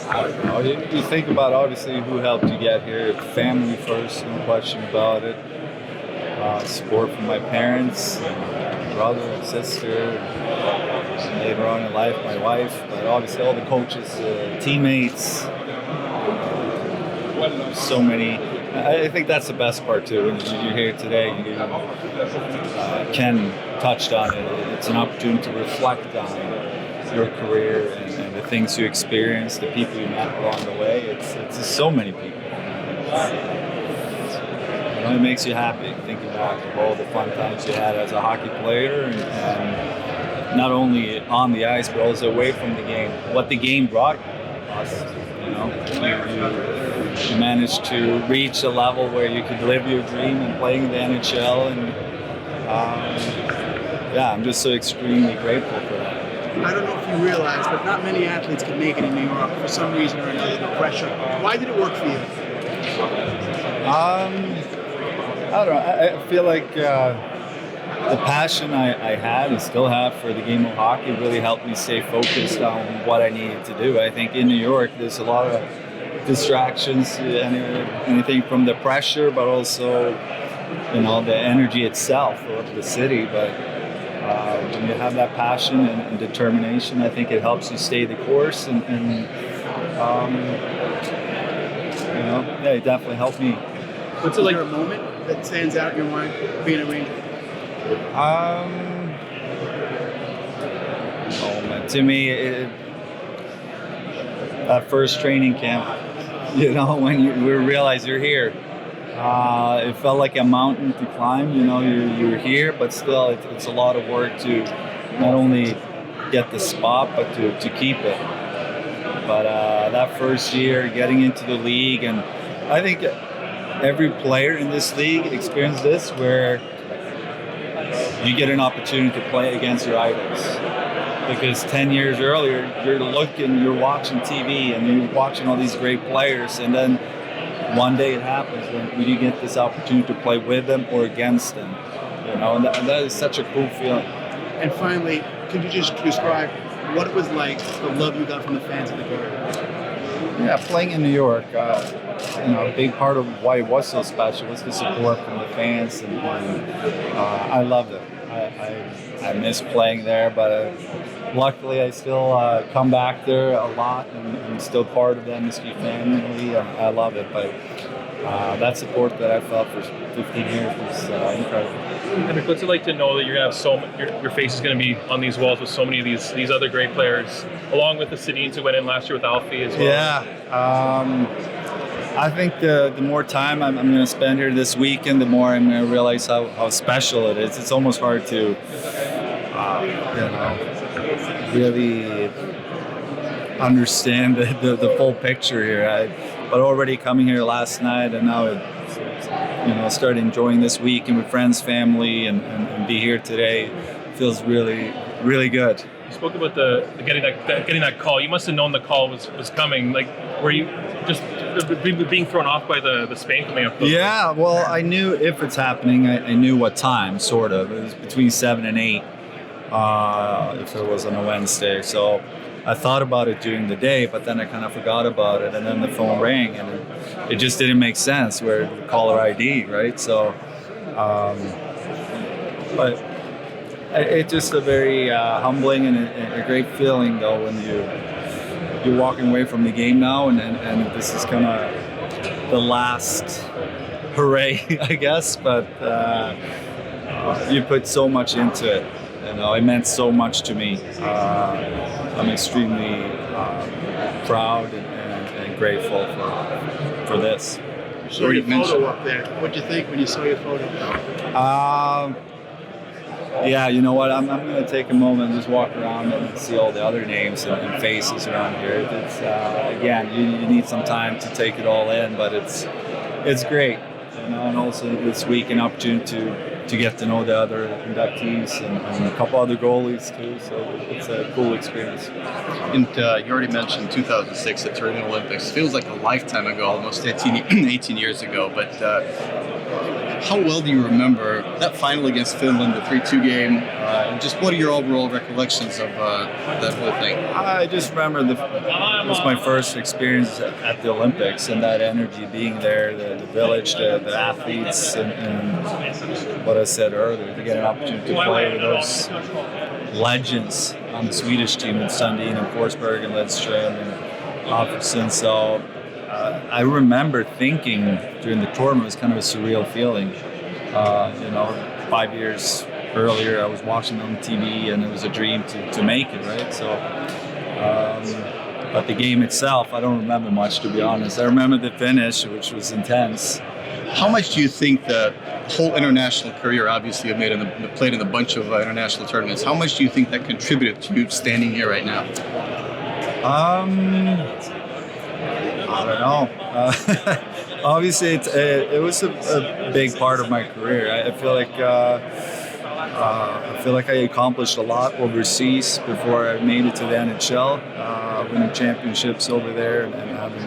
I don't know. You think about obviously who helped you get here. Family first, no question about it. Support from my parents, brother and sister, and later on in life, my wife. But obviously all the coaches, teammates, so many. I think that's the best part too. When you're here today, Ken touched on it. It's an opportunity to reflect on your career and the things you experienced, the people you met along the way. It's just so many people. It makes you happy thinking back of all the fun times you had as a hockey player, and not only on the ice but also away from the game. What the game brought us, you managed to reach a level where you could live your dream and playing in the NHL, and I'm just so extremely grateful for that. I don't know if you realize, but not many athletes can make it in New York for some reason or another. The pressure. Why did it work for you? I don't know. I feel like the passion I had and still have for the game of hockey really helped me stay focused on what I needed to do. I think in New York there's a lot of distractions, anything from the pressure, but also the energy itself of the city. But when you have that passion and determination, I think it helps you stay the course, and it definitely helped me. What's it like? Is there a moment that stands out in your mind being a Ranger? To me, that first training camp, when you realize you're here, it felt like a mountain to climb. You're here, but still, it's a lot of work to not only get the spot, but to keep it. But that first year, getting into the league, and I think every player in this league experienced this, where you get an opportunity to play against your idols. Because 10 years earlier, you're watching TV and you're watching all these great players, and then one day it happens when you get this opportunity to play with them or against them. And that is such a cool feeling. And finally, could you just describe what it was like, the love you got from the fans of the game? Yeah, playing in New York, a big part of why it was so special was the support from the fans, and I loved it. I miss playing there, but luckily I still come back there a lot, and I'm still part of the MSG family. I love it, but that support that I felt for 15 years was incredible. Henrik, what's it like to know that you're gonna have your face is going to be on these walls with so many of these other great players, along with the Sedins who went in last year with Alfie as well? Yeah. I think the more time I'm going to spend here this weekend, the more I'm going to realize how special it is. It's almost hard to, really understand the full picture here. But already coming here last night, and now start enjoying this weekend with friends, family, and be here today feels really, really good. You spoke about getting that call. You must have known the call was coming. Like, were you just being thrown off by the Spain coming up? Yeah, well, I knew if it's happening, I knew what time, sort of. It was between 7 and 8, if it was on a Wednesday. So I thought about it during the day, but then I kind of forgot about it, and then the phone rang, and it just didn't make sense, where caller ID, right? So, but it's just a very humbling and a great feeling, though, when you're walking away from the game now, and this is kind of the last hooray, I guess. But you put so much into it. It meant so much to me. I'm extremely proud and grateful for this. You saw your photo up there. What'd you think when you saw your photo? Yeah, you know what? I'm going to take a moment and just walk around and see all the other names and faces around here. It's again, you need some time to take it all in, but it's great. And also this week an opportunity to get to know the other inductees and a couple other goalies too. So it's a cool experience. And you already mentioned 2006, the Turin Olympics. Feels like a lifetime ago, almost 18 years ago. But how well do you remember that final against Finland, the 3-2 game? And just what are your overall recollections of that whole thing? I just remember it was my first experience at the Olympics, and that energy being there, the village, the athletes, and what I said earlier, to get an opportunity to play with those legends on the Swedish team with Sundin and Forsberg and Lidström and Alfredsson. So I remember thinking during the tournament, it was kind of a surreal feeling. 5 years earlier, I was watching on TV, and it was a dream to make it, right? So, but the game itself, I don't remember much, to be honest. I remember the finish, which was intense. How much do you think the whole international career, obviously you've played in a bunch of international tournaments, how much do you think that contributed to you standing here right now? I don't know. Obviously, it was a big part of my career. I feel like I accomplished a lot overseas before I made it to the NHL, winning championships over there, and having.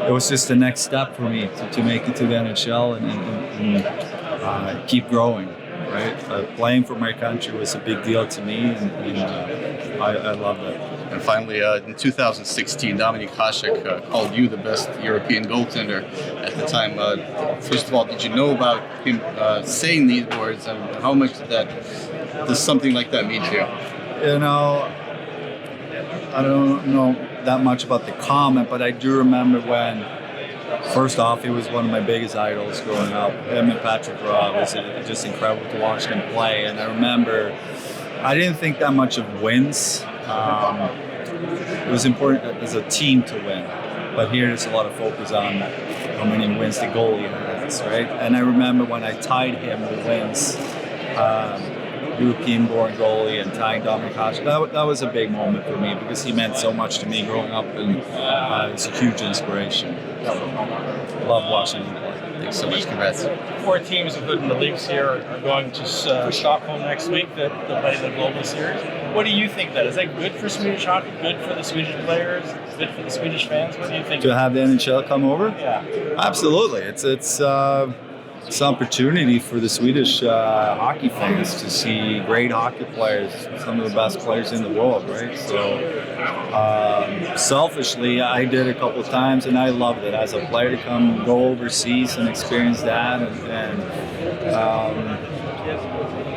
It was just the next step for me to make it to the NHL and keep growing. Right, playing for my country was a big deal to me, and I loved it. And finally, in 2016, Dominik Hasek called you the best European goaltender at the time. First of all, did you know about him saying these words, and how much does something like that mean to you? I don't know that much about the comment, but I do remember when. First off, he was one of my biggest idols growing up. Him and Patrick Roy was just incredible to watch them play. And I remember, I didn't think that much of wins. It was important as a team to win. But here there's a lot of focus on how many wins the goalie has, right? And I remember when I tied him with wins, European-born goalie, and tying Dominik Hasek. That was a big moment for me because he meant so much to me growing up, and it's a huge inspiration. Love watching him play. Thanks so much. Congrats. 4 teams, including the leagues here, are going to Stockholm next week to play the Global Series. What do you think that is? That good for Swedish hockey? Good for the Swedish players? Good for the Swedish fans? What do you think? To have the NHL come over? Yeah. Absolutely. It's an opportunity for the Swedish hockey fans to see great hockey players, some of the best players in the world, right? So, selfishly, I did a couple of times, and I loved it as a player to go overseas and experience that, and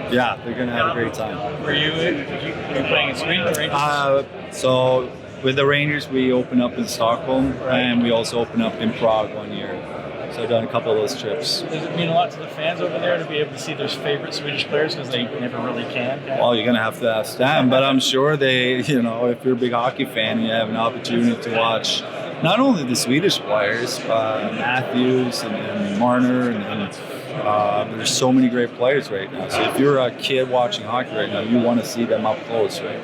yeah, they're going to have a great time. Were you playing in Sweden or Rangers? So with the Rangers, we open up in Stockholm, and we also open up in Prague one year. So I've done a couple of those trips. Does it mean a lot to the fans over there to be able to see their favorite Swedish players because they never really can? Well, you're going to have to ask them, but I'm sure they, if you're a big hockey fan, you have an opportunity to watch not only the Swedish players, Matthews and Marner, and there's so many great players right now. So if you're a kid watching hockey right now, you want to see them up close, right?